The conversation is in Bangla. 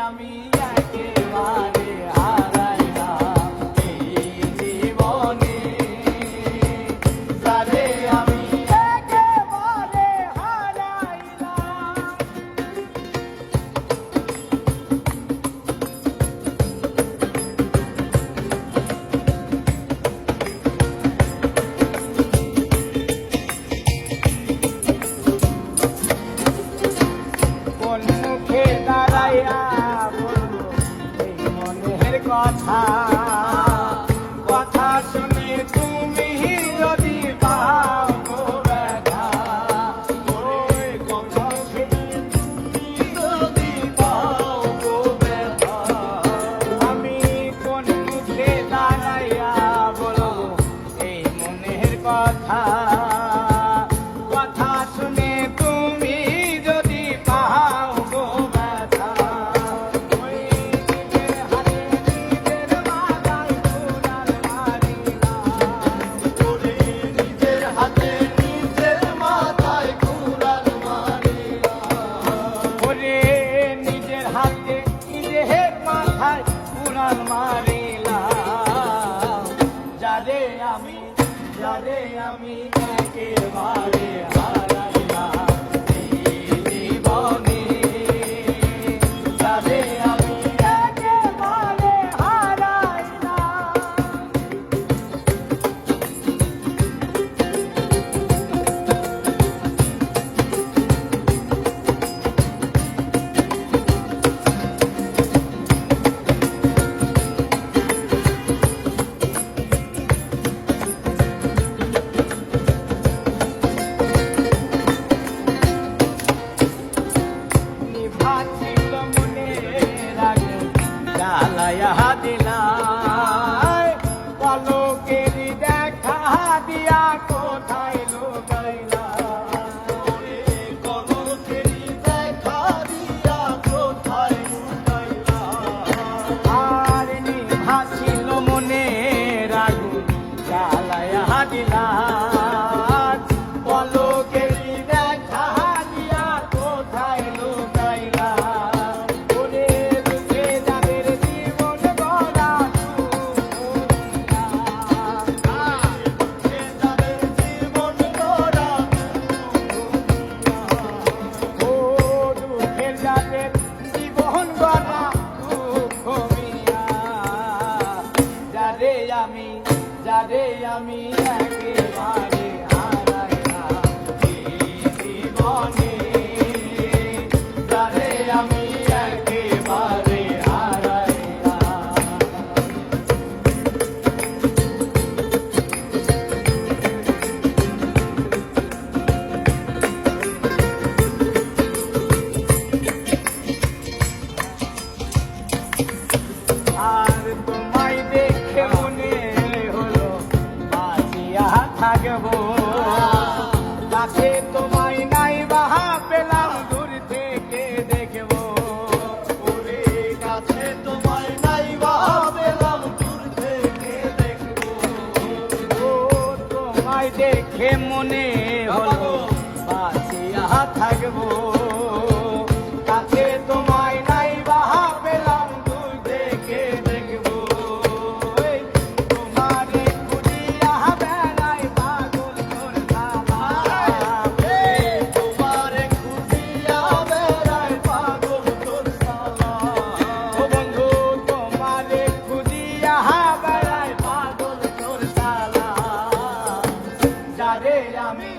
আমি একেবারে হারাইলাম এই জীবনে, যারে আমি একেবারে হারাইলাম। কোন মুখে দাঁড়াইয়া বলবো এই মনের কথা, কথা শুনে তুমি যদি পাও গো ব্যথা, ওই কথা শুনে তুমি যদি পাও গো ব্যথা, আমি কোন মুখে দাঁড়াইয়া বলবো এই মনের কথা, কথা শুনে তুমি যদি পাও গো ব্যথা, ওই নিজের হাতে নিজের মাথায় কুড়াল মারিলাম, ওরে নিজের হাতে নিজের মাথায় কুড়াল মারিলাম, ওরে নিজের হাতে নিজের মাথায় কুড়াল মারিলাম, যারে আমি একেবারে হারাইলাম এই জীবনে, যারে আমি একেবারে হারাইলাম। নিভাছিল মনের আগুন জ্বালাইয়া দিলাই, পলকেরই দেখা দিয়া কোথায় লুকাইলা, ওরে পলকেরই দেখা দিয়া কোথায় লুকাইলা, আর নিভাছিল মনের আগুন জ্বালাইয়া দিলাই, পলকেরই দেখা দিয়া কোথায় লুকাইলা, ওরে দুঃখে যাদের জীবন গড়া দুঃখে যাদের জীবন গড়া, ও দুঃখে যাদের জীবন গড়া দুঃখ মিয়া, যারে আমি একেবারে হারাইলাম এই জীবনে, যারে আমি একেবারে হারাইলাম। আর তোমায় দেখে মনে হলো বাঁচিয়া থাকবো, কাছে তোমায় নাই বাহা পেলাম দূর থেকে দেখবো, ওরে কাছে তোমায় নাই বাহা পেলাম দূর থেকে দেখবো, ও তোমায় দেখে মনে হলো বাঁচিয়া থাকবো, কাছে তোমায় নাই বাহা পেলাম দূর থেকে দেখবো, এই তোমারে খুঁজিয়া বেড়াই পাগল তোর সালাম, এই তোমারে খুঁজিয়া বেড়াই পাগল তোর সালাম, ও বন্ধু তোমারে খুঁজিয়া বেড়াই পাগল তোর সালাম, যারে আমি